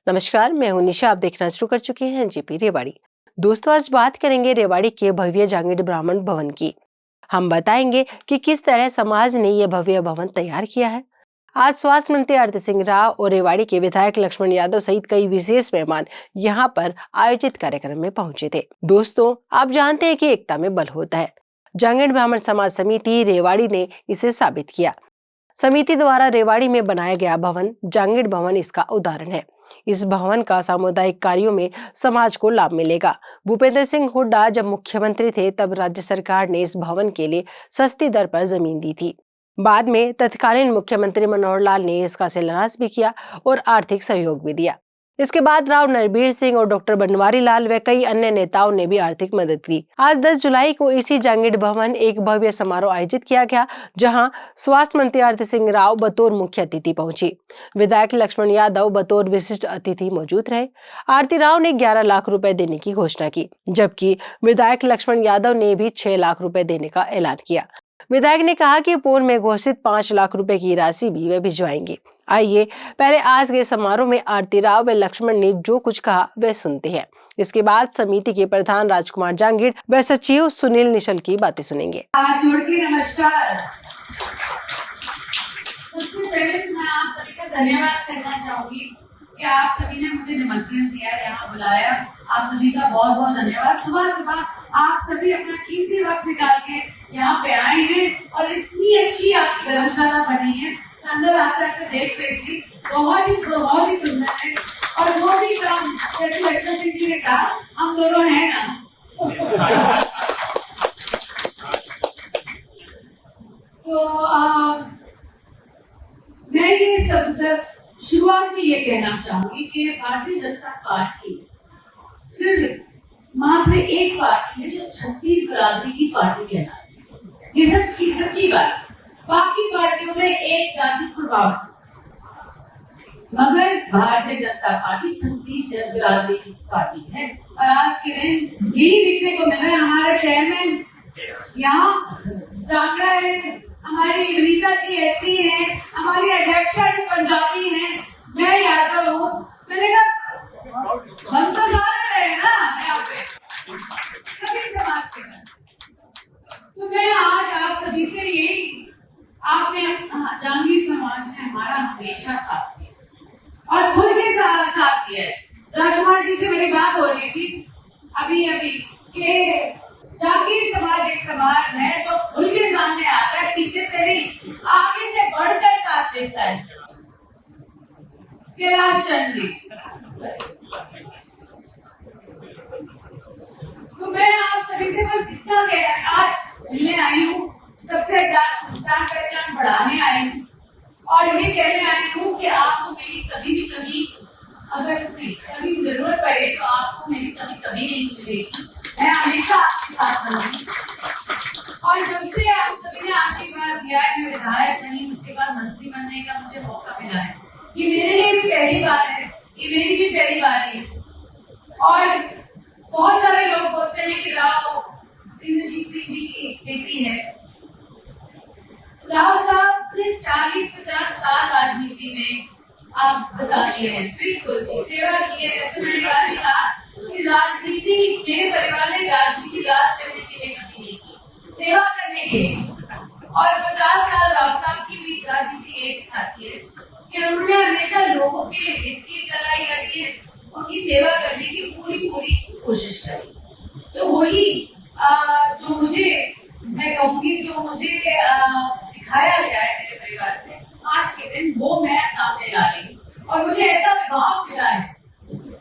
नमस्कार, मैं हूं निशा। आप देखना शुरू कर चुके हैं जीपी रेवाड़ी। दोस्तों, आज बात करेंगे रेवाड़ी के भव्य जांगीड़ ब्राह्मण भवन की। हम बताएंगे कि किस तरह समाज ने यह भव्य भवन तैयार किया है। आज स्वास्थ्य मंत्री आरती सिंह राव और रेवाड़ी के विधायक लक्ष्मण यादव सहित कई विशेष मेहमान यहाँ पर आयोजित कार्यक्रम में पहुंचे थे। दोस्तों, आप जानते हैं कि एकता में बल होता है। जांगीड़ ब्राह्मण समाज समिति रेवाड़ी ने इसे साबित किया। समिति द्वारा रेवाड़ी में बनाया गया भवन जांगीड़ भवन इसका उदाहरण है। इस भवन का सामुदायिक कार्यों में समाज को लाभ मिलेगा। भूपेंद्र सिंह हुड्डा जब मुख्यमंत्री थे तब राज्य सरकार ने इस भवन के लिए सस्ती दर पर जमीन दी थी। बाद में तत्कालीन मुख्यमंत्री मनोहर लाल ने इसका शिलान्यास भी किया और आर्थिक सहयोग भी दिया। इसके बाद राव नरबीर सिंह और डॉक्टर बनवारी लाल व कई अन्य नेताओं ने भी आर्थिक मदद की। आज 10 जुलाई को इसी जांगीड़ भवन एक भव्य समारोह आयोजित किया गया, जहां स्वास्थ्य मंत्री आरती सिंह राव बतौर मुख्य अतिथि पहुंची। विधायक लक्ष्मण यादव बतौर विशिष्ट अतिथि मौजूद रहे। आरती राव ने 11 लाख रुपए देने की घोषणा की, जबकि विधायक लक्ष्मण यादव ने भी 6 लाख रुपए देने का ऐलान किया। विधायक ने कहा कि पूर्व में घोषित 5 लाख रुपए की राशि भी वे भिजवाएंगे। आइए पहले आज के समारोह में आरती राव व लक्ष्मण ने जो कुछ कहा वह सुनते हैं। इसके बाद समिति के प्रधान राजकुमार जांगीड़ व सचिव सुनील निशल की बातें सुनेंगे। जोड़ के नमस्कार। सबसे पहले तो मैं आप सभी का धन्यवाद करना चाहूंगी कि आप सभी ने मुझे निमंत्रण दिया, यहाँ बुलाया। आप सभी का बहुत बहुत धन्यवाद। सुबह सुबह आप सभी अपना कीमती वक्त निकाल के यहाँ पे आए हैं और इतनी अच्छी आपकी धर्मशाला बनी है। अंदर आते आते देख रही थी, बहुत ही सुंदर है। और जो भी काम जैसे लक्ष्मण सिंह जी ने कहा, हम दोनों हैं ना। तो मैं ये सब शुरुआत में ये कहना चाहूंगी कि भारतीय जनता पार्टी सिर्फ मात्र एक पार्टी है जो 36 बिरादरी की पार्टी कहलाती है। ये सच्ची बात। बाकी पार्टियों में एक जाति प्रभावित, मगर भारतीय जनता पार्टी 36 बिरादरी की पार्टी है। और आज के दिन यही देखने को मिला है। हमारा चेयरमैन यहाँ जांगड़ा है, हमारी विनीता जी ऐसी है, हमारी अध्यक्षा जी पंजाबी है, मैं यादव हूँ। मैंने कहा हम तो सारे रहे ना यहाँ पे, सभी समाज के। तो मैं आज आप सभी से यही, आपने जांगीड़ समाज ने हमारा हमेशा साथ दिया और खुल के साथ दिया है। राजकुमार जी से मेरी बात हो रही थी अभी कि जांगीड़ समाज एक समाज है जो खुल के सामने आता है, पीछे से नहीं आगे से बढ़कर साथ देता है। कैलाश चंद्र जी, तो मैं आप सभी से बस इतना आज मिलने आई हूँ, सबसे जान पहचान बढ़ाने आई हूँ और ये कहने आई हूँ कि आपको मेरी कभी अगर कभी जरूरत पड़े तो आपको मेरी कभी नहीं मिलेगी। मैं हमेशा आपके साथ रहूंगी। और जब से आप सभी ने आशीर्वाद दिया है, मैं विधायक बनी, उसके बाद मंत्री बनने का मुझे मौका मिला है। ये मेरे लिए भी पहली बार है, ये मेरी भी पहली बार है। और बहुत सारे लोग बोलते हैं कि राव इंद्रजीत सिंह जी की बेटी है। राव साहब ने 40-50 साल राजनीति में आप बता दिए हैं। बिल्कुल जी, सेवा की है। जैसे मैंने कहा कि राजनीति, मेरे परिवार ने राजनीति राज करने के लिए कभी नहीं की, सेवा करने के लिए। और 50 साल राव साहब की भी राजनीति एक दिखाती है कि उन्होंने हमेशा लोगों के हित की लड़ाई करके उनकी सेवा करने की पूरी कोशिश करी। तो वही जो मुझे, मैं कहूँगी, जो मुझे सिखाया गया है मेरे परिवार से, आज के दिन वो मैं सामने ला रही हूँ। और मुझे ऐसा विभाग मिला है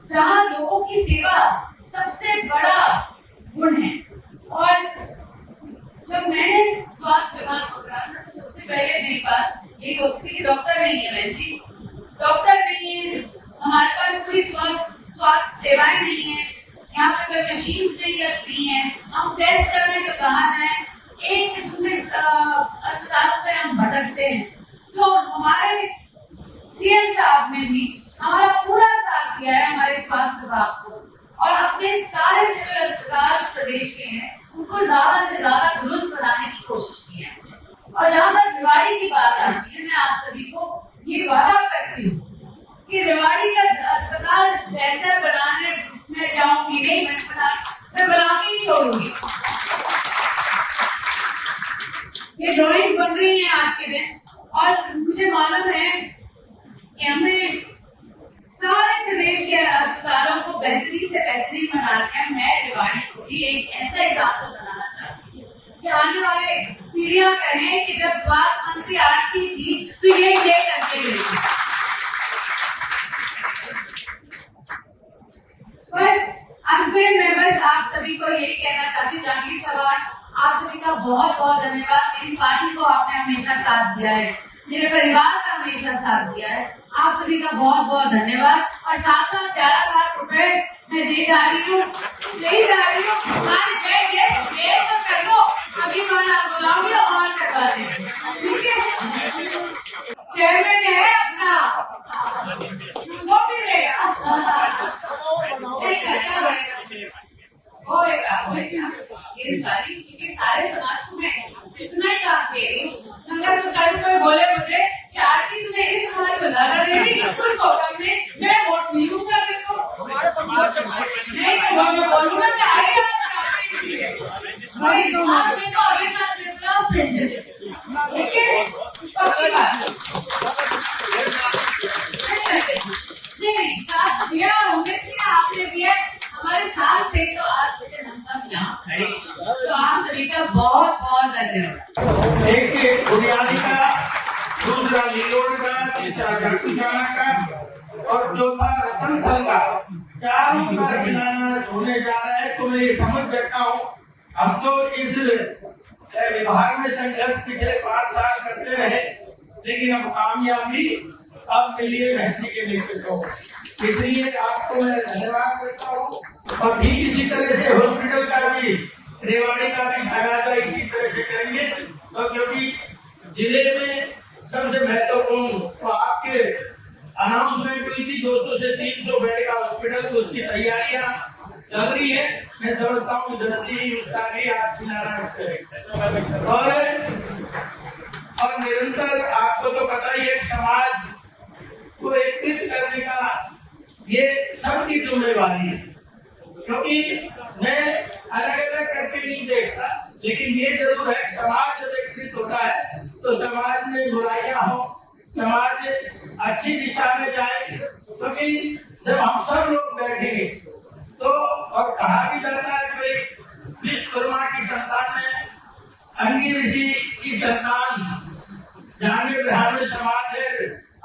जहाँ लोगों की सेवा सबसे बड़ा गुण है। और जब मैंने स्वास्थ्य विभाग को करा था तो सबसे पहले मेरी बात ये होती थी कि डॉक्टर नहीं है बहन जी, डॉक्टर नहीं है, हमारे पास कोई स्वास्थ्य सेवाएं नहीं है, यहाँ पे कोई मशीन नहीं लगती हैं, हम टेस्ट करने तो कहाँ जाएं, एक से दूसरे अस्पतालों पे हम भटकते हैं। तो हमारे सीएम साहब ने भी हमारा पूरा साथ दिया है, हमारे स्वास्थ्य विभाग को, और अपने सारे सिविल अस्पताल प्रदेश के हैं उनको ज्यादा से ज्यादा दुरुस्त बनाने की कोशिश की है। और जहाँ तक रेवाड़ी की बात आती है, मैं आप सभी को ये वादा करती हूँ कि रेवाड़ी का अस्पताल बेहतरीन से बेहतरीन बनाकर मैं रेवाड़ी को भी एक ऐसा एग्जाम्पल बनाना चाहती हूँ कि आने वाले पीढ़ियां कहें कि जब स्वास्थ्य मंत्री आरती थी तो ये करके गई थी। बस अंतिम में बस आप सभी को यही कहना चाहती हूँ, जागीर समाज आप सभी का बहुत बहुत धन्यवाद। मेरी पार्टी को आपने हमेशा साथ दिया है, मेरे परिवार का हमेशा साथ दिया है, आप सभी का बहुत बहुत धन्यवाद। और साथ साथ 11 लाख रुपए मैं दे जा रही हूँ, ये तो कर लो, अभी बार आप बुलाओगे और करवा देंगे, ठीक है। चेयरमैन है अपना, वो भी देगा, अच्छा होएगा इस बारी, क्योंकि सारे समाज को मैं इतना ही काम दे रही हूँ। अगर तो कल कोई बोले मुझे कि आरती तुझे इस समाज को ज्यादा देगी, उस वोट में मैं वोट नहीं दूंगा तेरे को, नहीं तो मैं बोलूंगा कि आगे आपने तो अगले साल निकला फिर से ठीक है, पक्की बात नहीं साथ तो दिया, हमने दिया, आपने दिया, हमारे साथ से तो आज हम सब यहाँ खड़े, तो आप सभी का बहुत बहुत धन्यवाद। एक बुनियादी का, दूसरा लीलोड का, तीसरा जगतुशाला का और चौथा रतनथल का, चारों का शिलान्यास होने जा रहा है। तो मैं ये समझ सकता हूँ, हम तो इस विभाग में संघर्ष पिछले 5 साल करते रहे, लेकिन अब कामयाबी अब मिली है बहन जी के नेतृत्व को, इसलिए आपको मैं धन्यवाद करता हूँ। और ठीक इसी तरह से हॉस्पिटल का भी, रेवाड़ी का भी तगाजा इसी तरह से करेंगे। तो क्योंकि जिले में सबसे महत्वपूर्ण तो आपके अनाउंसमेंट हुई थी 200 से 300 बेड का हॉस्पिटल, तो उसकी तैयारियां चल रही है। मैं समझता हूँ जल्दी उसका भी आप शिलान्यास करेंगे। और निरंतर आपको तो पता ही है, समाज को एकत्रित करने का ये सबकी जिम्मेवारी है, क्योंकि मैं अलग अलग करके नहीं देखता, लेकिन ये जरूर है समाज जब एकत्रित होता है तो समाज में बुराइयां हो, समाज अच्छी दिशा में जाए। क्योंकि जब हम सब लोग बैठेंगे तो, और कहा भी जाता है कि विश्वकर्मा की संतान में अंगी ऋषि की संतान जाने ब्राह्मण समाज है।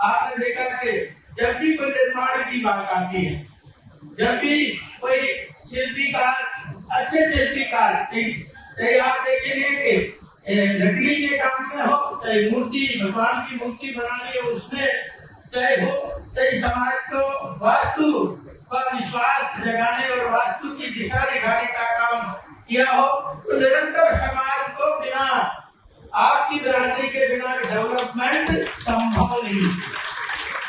आपने देखा कि जब भी कोई निर्माण की बात आती है, जब भी कोई शिल्पीकार, अच्छे शिल्पीकार, चाहे आप देखेंगे कि लकड़ी के काम में हो, चाहे मूर्ति, भगवान की मूर्ति बनानी है उसमें चाहे हो, चाहे समाज को वास्तु पर विश्वास जगाने और वास्तु की दिशा दिखाने का काम किया हो, तो निरंतर समाज को बिना आपकी बिरादरी के बिना डेवलपमेंट संभव नहीं।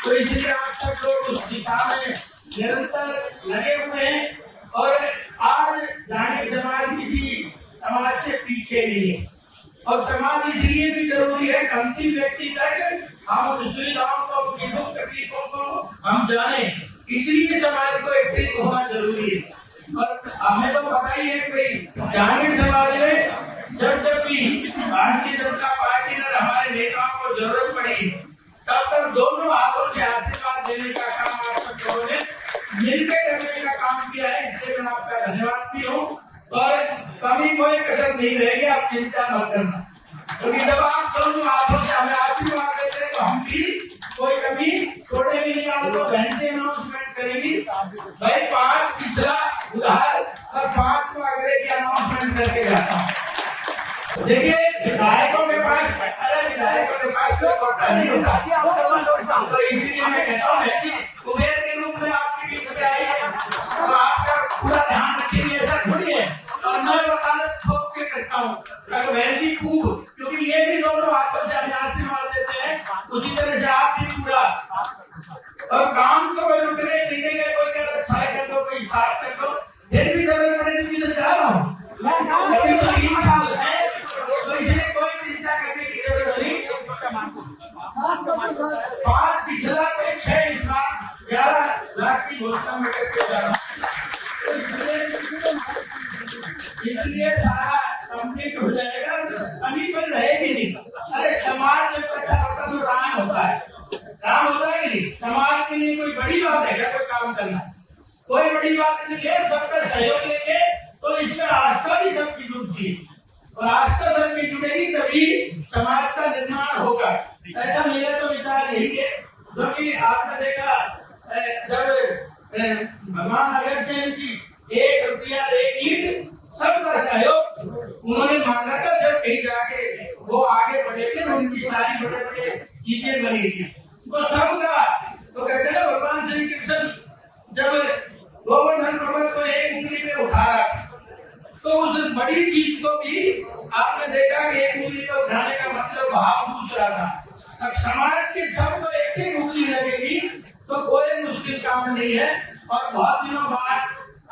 तो इसलिए आप सब लोग उस दिशा में निरंतर लगे हुए हैं। और आज जागीर समाज किसी समाज से पीछे नहीं है, और समाज इसलिए भी जरूरी है कि अंतिम व्यक्ति तक हम उन सुविधाओं को, उनकी दुख तकलीफों को हम जाने, इसलिए समाज को एकत्रित होना जरूरी है। और हमें तो पता ही है कि जागीर समाज में जब भी भारतीय जनता पार्टी ने हमारे नेताओं को जरूरत पड़ी, तब तक दोनों हाथों से आशीर्वाद देने का काम आप सब लोगों ने मिलकर करने का काम किया है, इसलिए मैं आपका धन्यवाद भी हूँ। और कमी कोई कसर नहीं रहेगी, आप चिंता मत करना, क्योंकि जब आप दोनों हाथों से हमें आशीर्वाद देते हैं तो हम भी कोई कमी छोड़ेंगे नहीं। आपको बहन से अनाउंसमेंट करेंगी भाई, 5 पिछला उधार और 5 को अगले की अनाउंसमेंट करके जाता हूँ। देखिए विधायकों के पास, अरे विधायकों के पास कोई कोटा नहीं होता, तो इसलिए मैं कहता हूँ कि कुबेर के रूप में आपके बीच में आई है, तो आपका पूरा ध्यान रखेंगे, ऐसा थोड़ी है। और मैं वकालत ठोक के करता हूँ बहन जी खूब, क्योंकि ये भी दोनों हाथों से हमें आशीर्वाद देते हैं, उसी तरह से आप भी पूरा। और काम तो कोई रुकने नहीं देंगे, कोई कह रहा छाया कर दो, कोई साफ कर दो, फिर भी जरूरत पड़ेगी तो जा रहा हूँ, अभी तो 3 साल है, तो इसलिए कोई चिंता करने की जरूरत नहीं। 5 पिछला पे 6 इस बार 11 लाख की घोषणा में करके जा रहा हूँ, इसलिए सारा कंप्लीट हो जाएगा, कमी कोई रहेगी नहीं। अरे समाज जब इकट्ठा होता तो राम होता है, राम होता है कि नहीं? समाज के लिए कोई बड़ी बात है क्या कोई काम करना? कोई बड़ी बात नहीं है, सबका सहयोग लेंगे तो इसमें आस्था भी सबकी जुड़ती है, और आस्था सबकी जुड़ेगी तभी समाज का निर्माण होगा। ऐसा मेरा तो विचार यही है, क्योंकि आपने देखा जब भगवान अगस्त सिंह जी 1 रुपया 1 ईंट सबका सहयोग उन्होंने मांगा था, जब कहीं जाके वो आगे बढ़े थे उनकी सारी बड़े बड़े चीजें बनी थी, तो सबका तो कहते हैं भगवान श्री कृष्ण जब गोवर्धन पर्वत को 1 उंगली पे उठा रहा तो उस बड़ी चीज को भी आपने देखा कि 1 उंगली पे उठाने का मतलब भाव दूसरा था। अब समाज के सबको 1-1 उंगली लगेगी तो कोई मुश्किल काम नहीं है, और बहुत दिनों बाद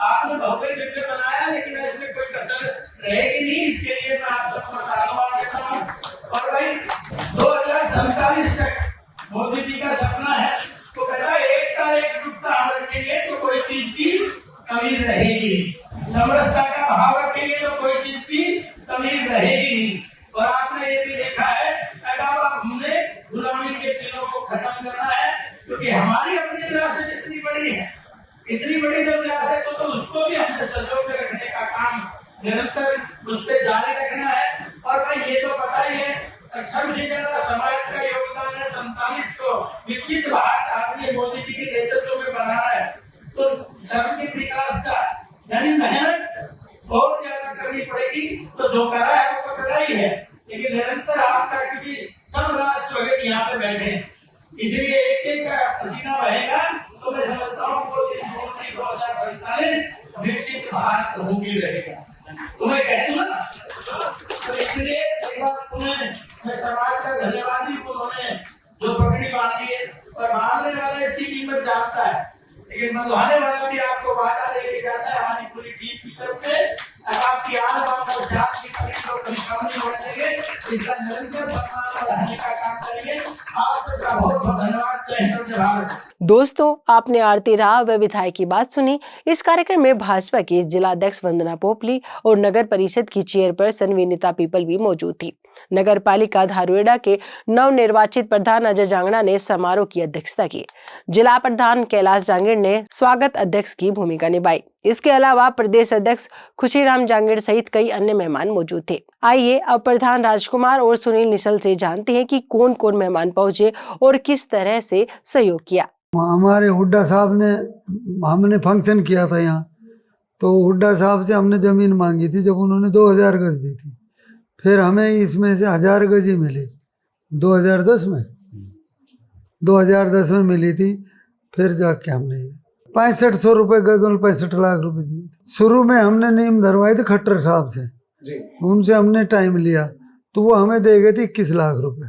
आपने भव्य दिव्य बनाया, लेकिन इसमें कोई कसर रहेगी नहीं, इसके लिए मैं आप सबको साधुवाद देता हूँ। और भाई 2047 तक मोदी जी का सपना है, तो कहता एकता एकजुटता हम रखेंगे तो कोई चीज की कमी रहेगी नहीं, समरसता का भाव रखेंगे तो कोई चीज की कमी रहेगी नहीं। और आपने ये भी देखा है अब हमने गुलामी के दिनों को खत्म करना है, क्योंकि हमारी अपनी विरासत इतनी बड़ी है, इतनी बड़ी जब विरासत हो तो उसको भी हमें संजो के रखने का काम निरंतर उस पर जारी रखना है। और भाई ये तो पता ही है सबसे ज्यादा समाज का योगदान है 47 को विकसित भारत आपने मोदी जी के नेतृत्व में बनाना है, तो सार्वजनिक विकास का यानी मेहनत और ज्यादा करनी पड़ेगी। तो जो करा है वो तो करा ही है, लेकिन निरंतर आपका, क्योंकि सब राष्ट्र भगत यहाँ पे बैठे हैं, इसलिए एक का पसीना बहेगा तो मैं समझता हूँ वो दिन 2047 विकसित भारत होगी रहेगा। तुम्हें कह दूं ना, तो इसलिए एक बार तुम्हें मैं समाज का धन्यवादी, उन्होंने जो पगड़ी बांधी है, और बांधने वाला इसकी कीमत जानता है, लेकिन बंधवाने वाला भी आपको वादा देके जाता है हमारी पूरी टीम की तरफ से। अब आपकी आन बान और जात की पगड़ी को कम नहीं होने देंगे, इसका निरंतर सम्मान बढ़ाने का काम करेंगे। आप सबका बहुत बहुत धन्यवाद। जय हिंद, जय भारत। दोस्तों, आपने आरती राव व विधायक की बात सुनी। इस कार्यक्रम में भाजपा की जिला अध्यक्ष वंदना पोपली और नगर परिषद की चेयरपर्सन विनीता पीपल भी मौजूद थी। नगर पालिका धारुएड़ा के नवनिर्वाचित प्रधान अजय जांगड़ा ने समारोह की अध्यक्षता की। जिला प्रधान कैलाश जांगीड़ ने स्वागत अध्यक्ष की भूमिका निभाई। इसके अलावा प्रदेश अध्यक्ष खुशीराम जांगीड़ सहित कई अन्य मेहमान मौजूद थे। आइए अब प्रधान राजकुमार और सुनील निशल से जानते हैं कि कौन कौन मेहमान पहुंचे और किस तरह से सहयोग किया। हमारे हुड्डा साहब ने, हमने फंक्शन किया था यहाँ, तो हुड्डा साहब से हमने ज़मीन मांगी थी, जब उन्होंने 2000 गज दी थी, फिर हमें इसमें से 1000 गज ही मिली 2010 में मिली थी। फिर जाके हमने 6500 रुपये गज और 65 लाख रुपए दिए। शुरू में हमने नीम धरवाई थी खट्टर साहब से जी। उनसे हमने टाइम लिया तो वो हमें दे गए थे 21 लाख रुपए।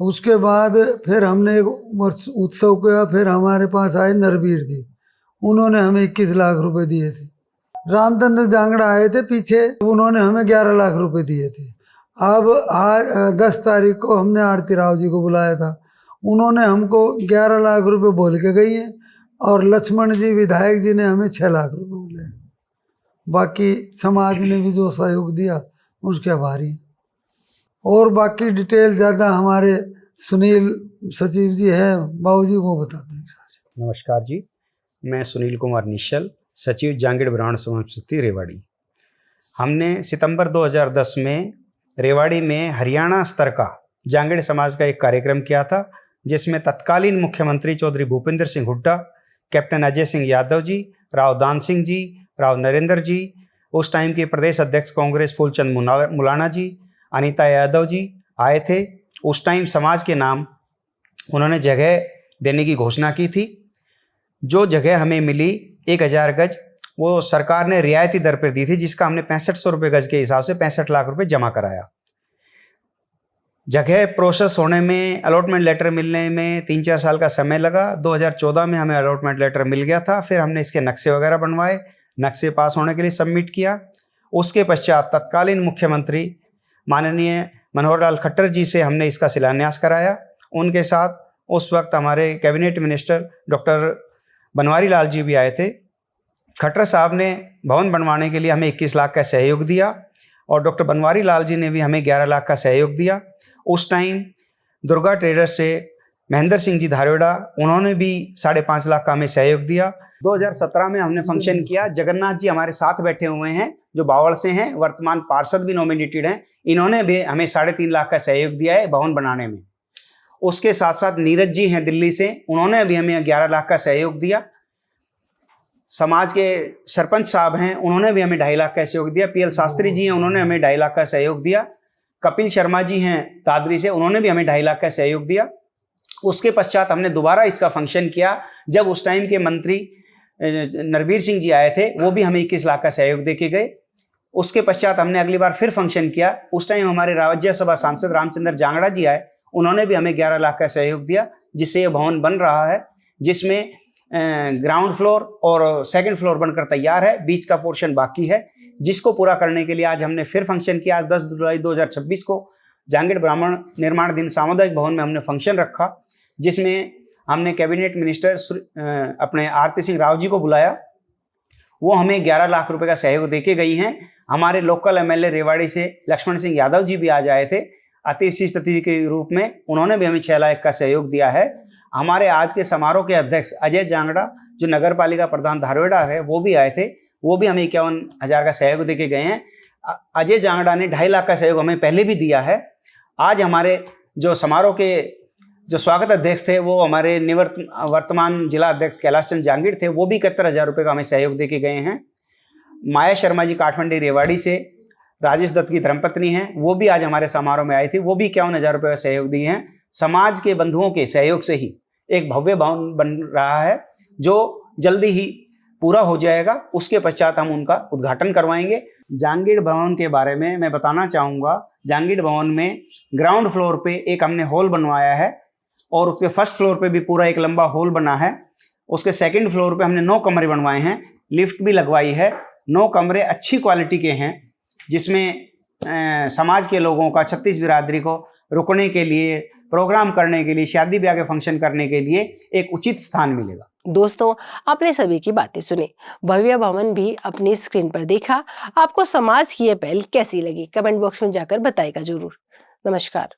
उसके बाद फिर हमने एक उत्सव किया, फिर हमारे पास आए नरवीर जी, उन्होंने हमें 21 लाख रुपए दिए थे। रामचंद्र जांगड़ा आए थे पीछे, उन्होंने हमें 11 लाख रुपए दिए थे। अब 10 तारीख को हमने आरती राव जी को बुलाया था, उन्होंने हमको 11 लाख रुपए बोल के गई हैं, और लक्ष्मण जी विधायक जी ने हमें 6 लाख रुपए बोले। बाकी समाज ने भी जो सहयोग दिया उसके आभारी। और बाकी डिटेल ज़्यादा हमारे सुनील सचिव जी हैं, बाबूजी वो बताते हैं। नमस्कार जी, मैं सुनील कुमार निश्चल, सचिव जांगीड़ ब्राह्मण समष्टि रेवाड़ी। हमने सितंबर 2010 में रेवाड़ी में हरियाणा स्तर का जांगीड़ समाज का एक कार्यक्रम किया था, जिसमें तत्कालीन मुख्यमंत्री चौधरी भूपेंद्र सिंह हुड्डा, कैप्टन अजय सिंह यादव जी, राव दान सिंह जी, राव नरेंद्र जी, उस टाइम के प्रदेश अध्यक्ष कांग्रेस फूलचंद मुलाना जी, अनीता यादव जी आए थे। उस टाइम समाज के नाम उन्होंने जगह देने की घोषणा की थी। जो जगह हमें मिली 1000 गज, वो सरकार ने रियायती दर पर दी थी, जिसका हमने 6500 रुपये गज के हिसाब से 65 लाख रुपए जमा कराया। जगह प्रोसेस होने में, अलॉटमेंट लेटर मिलने में 3-4 साल का समय लगा। 2014 में हमें अलॉटमेंट लेटर मिल गया था। फिर हमने इसके नक्शे वगैरह बनवाए, नक्शे पास होने के लिए सबमिट किया। उसके पश्चात तत्कालीन मुख्यमंत्री माननीय मनोहर लाल खट्टर जी से हमने इसका शिलान्यास कराया। उनके साथ उस वक्त हमारे cabinet minister doctor Banwari Lal ji भी आए थे। खट्टर साहब ने भवन बनवाने के लिए हमें 21 लाख का सहयोग दिया, और डॉक्टर बनवारी लाल जी ने भी हमें 11 लाख का सहयोग दिया। उस टाइम दुर्गा ट्रेडर्स से महेंद्र सिंह जी धारोड़ा, उन्होंने भी 5.5 लाख का हमें सहयोग दिया। 2017 में हमने फंक्शन किया। जगन्नाथ जी हमारे साथ बैठे हुए हैं, जो बावल से हैं, वर्तमान पार्षद भी नॉमिनेटेड हैं। इन्होंने भी हमें 3.5 लाख का सहयोग दिया है भवन बनाने में। उसके साथ साथ नीरज जी हैं दिल्ली से, उन्होंने भी हमें 11 लाख का सहयोग दिया। समाज के सरपंच साहब हैं, उन्होंने भी हमें 2.5 लाख का सहयोग दिया। PL शास्त्री जी हैं, उन्होंने हमें 2.5 लाख का सहयोग दिया। कपिल शर्मा जी हैं दादरी से, उन्होंने भी हमें 2.5 लाख का सहयोग दिया। उसके पश्चात हमने दोबारा इसका फंक्शन किया, जब उस टाइम के मंत्री नरवीर सिंह जी आए थे, वो भी हमें 21 लाख का सहयोग दे के गए। उसके पश्चात हमने अगली बार फिर फंक्शन किया। उस टाइम हमारे राज्यसभा सांसद रामचंद्र जांगड़ा जी आए, उन्होंने भी हमें 11 लाख का सहयोग दिया, जिससे ये भवन बन रहा है, जिसमें ग्राउंड फ्लोर और सेकंड फ्लोर बनकर तैयार है। बीच का पोर्शन बाकी है, जिसको पूरा करने के लिए आज हमने फिर फंक्शन किया। आज 10 जुलाई 2026 को जांगीड़ ब्राह्मण निर्माण दिन सामुदायिक भवन में हमने फंक्शन रखा, जिसमें हमने कैबिनेट मिनिस्टर अपने आरती सिंह राव जी को बुलाया। वो हमें 11 लाख रुपए का सहयोग देके गई हैं। हमारे लोकल MLA रेवाड़ी से लक्ष्मण सिंह यादव जी भी आज आए थे अतिथि अतिथि के रूप में, उन्होंने भी हमें 6 लाख का सहयोग दिया है। हमारे आज के समारोह के अध्यक्ष अजय जांगड़ा, जो नगर पालिका प्रधान धारोड़ा है, वो भी आए थे, वो भी हमें 51,000 का सहयोग देके गए हैं। अजय जांगड़ा ने 2.5 लाख का सहयोग हमें पहले भी दिया है। आज हमारे जो समारोह के जो स्वागत अध्यक्ष थे, वो हमारे वर्तमान जिला अध्यक्ष कैलाश चंद जांगीड़ थे, वो भी 71,000 रुपये का हमें सहयोग देके गए हैं। माया शर्मा जी काठमंडी रेवाड़ी से, राजेश दत्त की धर्मपत्नी हैं, वो भी आज हमारे समारोह में आई थी, वो भी 51,000 रुपये का सहयोग दिए हैं। समाज के बंधुओं के सहयोग से ही एक भव्य भवन बन रहा है, जो जल्दी ही पूरा हो जाएगा। उसके पश्चात हम उनका उद्घाटन करवाएंगे। जांगीड़ भवन के बारे में मैं बताना चाहूँगा। जांगीड़ भवन में ग्राउंड फ्लोर पे एक हमने हॉल बनवाया है, और उसके फर्स्ट फ्लोर पे भी पूरा एक लंबा हॉल बना है। उसके सेकंड फ्लोर पे हमने 9 कमरे बनवाए हैं, लिफ्ट भी लगवाई है। 9 कमरे अच्छी क्वालिटी के हैं, जिसमें समाज के लोगों का, 36 बिरादरी को रुकने के लिए, प्रोग्राम करने के लिए, शादी ब्याह के फंक्शन करने के लिए एक उचित स्थान मिलेगा। दोस्तों, आपने सभी की बातें सुनी, भव्य भवन भी अपनी स्क्रीन पर देखा। आपको समाज की ये पहल कैसी लगी, कमेंट बॉक्स में जाकर बताएगा जरूर। नमस्कार।